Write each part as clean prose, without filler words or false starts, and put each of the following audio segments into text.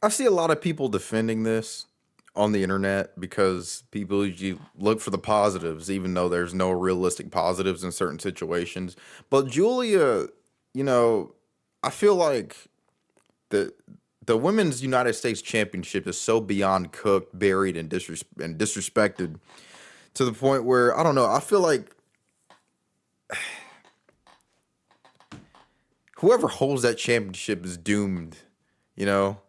I see a lot of people defending this on the internet because people usually look for the positives, even though there's no realistic positives in certain situations. But Julia, you know, I feel like the the women's United States Championship is so beyond cooked, buried, and disrespected to the point where I don't know. I feel like whoever holds that championship is doomed. You know,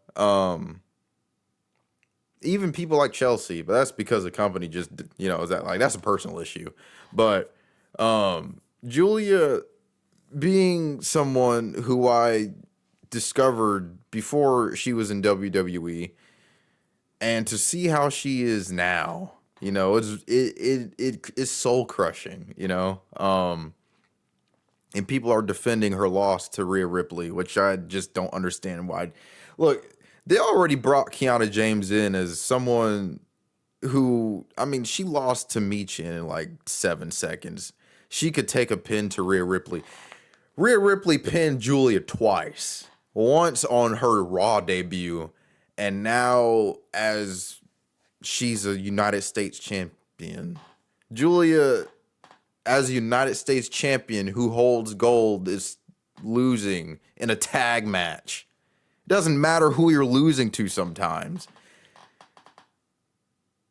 even people like Chelsea, but that's because the company just is that like that's a personal issue. But Julia being someone who I discovered before she was in WWE and to see how she is now, it's soul crushing, and people are defending her loss to Rhea Ripley, which I just don't understand why. Look, they already brought Kiana James in as someone who, I mean, she lost to Michin in like 7 seconds. She could take a pin to Rhea Ripley. Rhea Ripley pinned Giulia twice. Once on her Raw debut, and now as she's a United States champion. Giulia, as a United States champion who holds gold, is losing in a tag match. It doesn't matter who you're losing to sometimes.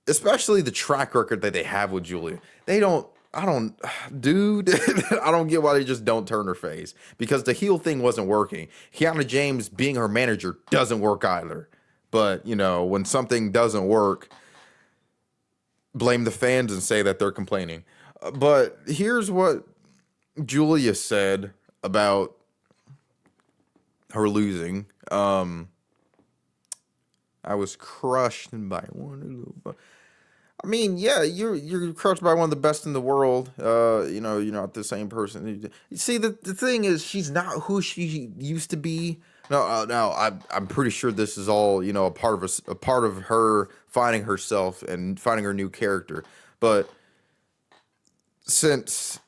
Especially the track record that they have with Giulia. Dude, I don't get why they just don't turn her face. Because the heel thing wasn't working. Kiana James being her manager doesn't work either. But, when something doesn't work, blame the fans and say that they're complaining. But here's what Julia said about her losing. I was crushed by one. I mean, yeah, you're crushed by one of the best in the world. You're not the same person. You see, the thing is, she's not who she used to be. No, I'm pretty sure this is all a part of her finding herself and finding her new character. But since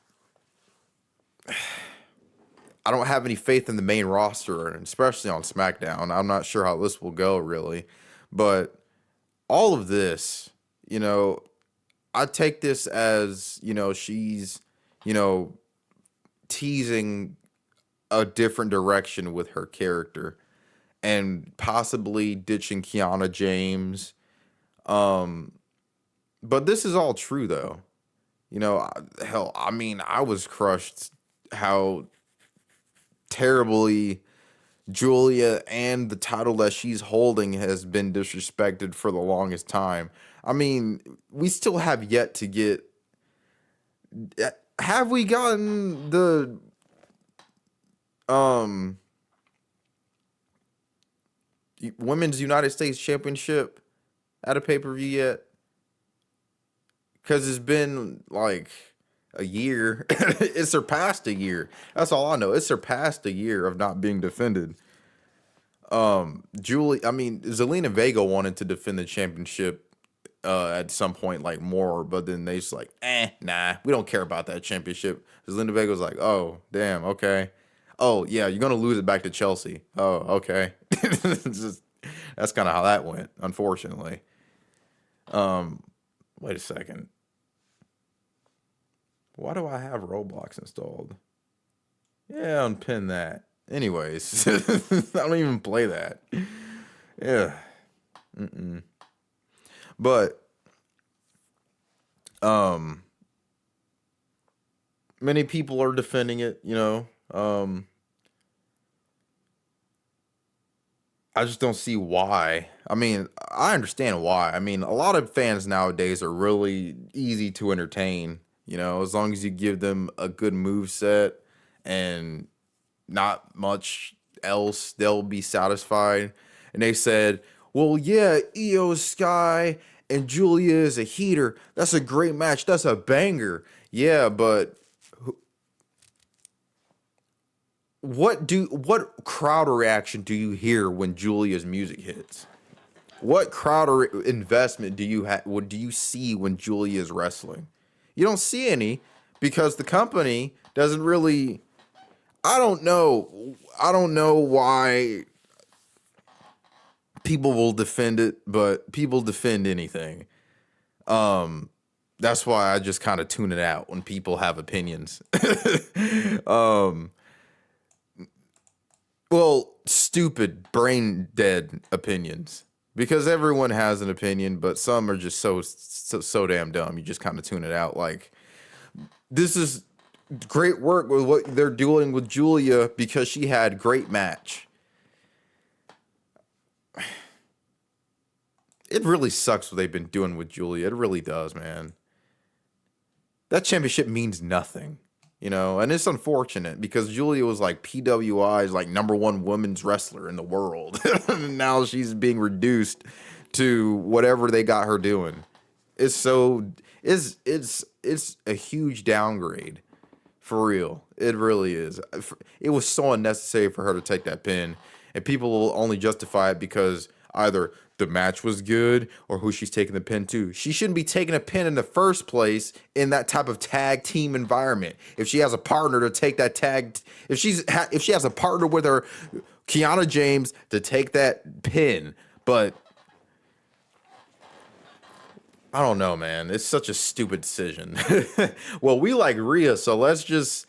I don't have any faith in the main roster, and especially on SmackDown, I'm not sure how this will go really. But all of this, I take this as, she's, teasing a different direction with her character and possibly ditching Kiana James. But this is all true though. Hell, I mean, I was crushed how terribly Julia and the title that she's holding has been disrespected for the longest time. I mean, we still have yet to get. Have we gotten the um Women's United States Championship at a pay per view yet? Because it's been like a year. It surpassed a year. That's all I know. It surpassed a year of not being defended. Zelina Vega wanted to defend the championship at some point, like more, but then they just like, nah, we don't care about that championship. Zelina Vega was like, oh, damn, okay. Oh, yeah, you're gonna lose it back to Chelsea. Oh, okay. That's kind of how that went, unfortunately. Wait a second. Why do I have Roblox installed? Yeah, unpin that. Anyways, I don't even play that. Yeah. Mm-mm. But many people are defending it. I just don't see why. I mean, I understand why. I mean, a lot of fans nowadays are really easy to entertain. As long as you give them a good move set and not much else, they'll be satisfied. And they said, well, yeah, Io Sky and Julia is a heater. That's a great match. That's a banger. Yeah, but what crowd reaction do you hear when Julia's music hits? What crowd or investment do you see when Julia is wrestling? You don't see any because the company doesn't really. I don't know. I don't know why people will defend it, but people defend anything. Um, that's why I just kind of tune it out when people have opinions. um, well, stupid, brain dead opinions. Because everyone has an opinion, but some are just so damn dumb. You just kind of tune it out. Like, this is great work with what they're doing with Giulia because she had great match. It really sucks what they've been doing with Giulia. It really does, man. That championship means nothing, and it's unfortunate because Giulia was like PWI's like #1 women's wrestler in the world. And now she's being reduced to whatever they got her doing. It's a huge downgrade. For real. It really is. It was so unnecessary for her to take that pin. And people will only justify it because either the match was good or who she's taking the pin to. She shouldn't be taking a pin in the first place in that type of tag team environment. If she has a partner to take that tag, if she has a partner with her, Kiana James, to take that pin. But I don't know, man. It's such a stupid decision. Well, we like Rhea, so let's just,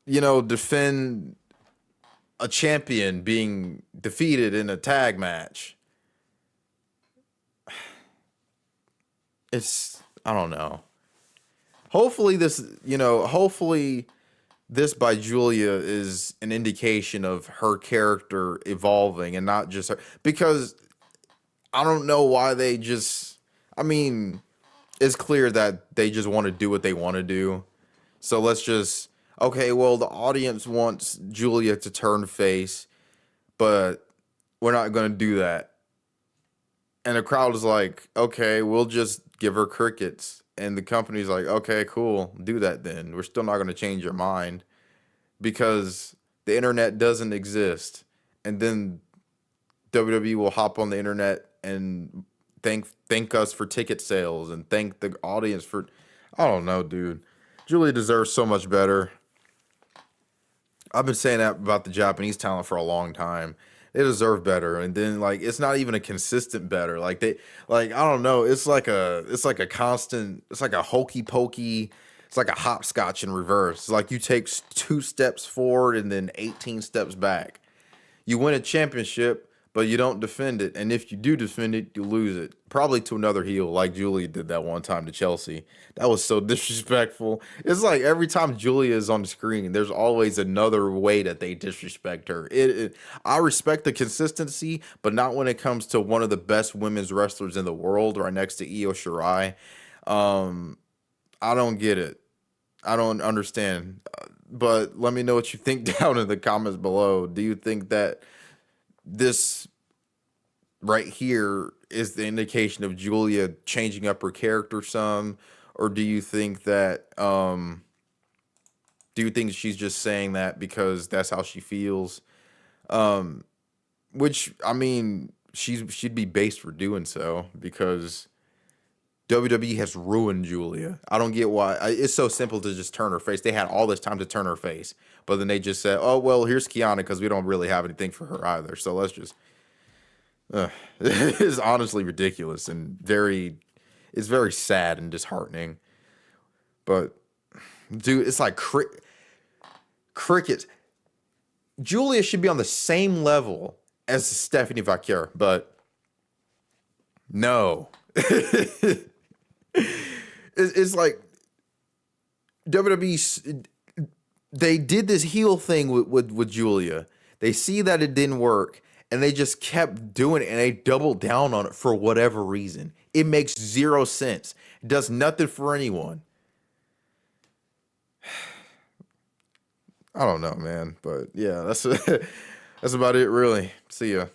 defend a champion being defeated in a tag match. I don't know. Hopefully this by Giulia is an indication of her character evolving and not just her, because I don't know why it's clear that they just want to do what they want to do. So okay, well, the audience wants Giulia to turn face, but we're not going to do that. And the crowd is like, okay, we'll just give her crickets. And the company's like, okay, cool, do that then. We're still not going to change your mind because the internet doesn't exist. And then WWE will hop on the internet and thank us for ticket sales and thank the audience for, I don't know, dude. Giulia deserves so much better. I've been saying that about the Japanese talent for a long time. They deserve better, and then it's not even a consistent better. I don't know. It's like a constant. It's like a hokey pokey. It's like a hopscotch in reverse. It's like you take 2 steps forward and then 18 steps back. You win a championship, but you don't defend it. And if you do defend it, you lose it. Probably to another heel, like Giulia did that one time to Chelsea. That was so disrespectful. It's like every time Giulia is on the screen, there's always another way that they disrespect her. I respect the consistency, but not when it comes to one of the best women's wrestlers in the world, right next to Io Shirai. I don't get it. I don't understand. But let me know what you think down in the comments below. Do you think that this right here is the indication of Giulia changing up her character some, or do you think she's just saying that because that's how she feels? Which she'd be based for doing so because WWE has ruined Giulia. I don't get why. It's so simple to just turn her face. They had all this time to turn her face, but then they just said, "Oh well, here's Kiana because we don't really have anything for her either. So let's just." It's honestly ridiculous and it's very sad and disheartening. But dude, it's like crickets. Giulia should be on the same level as Stephanie Vaquer, but no. It's like WWE. They did this heel thing with Giulia. They see that it didn't work, and they just kept doing it, and they doubled down on it for whatever reason. It makes zero sense. It does nothing for anyone. I don't know, man, but yeah, that's about it, really. See ya.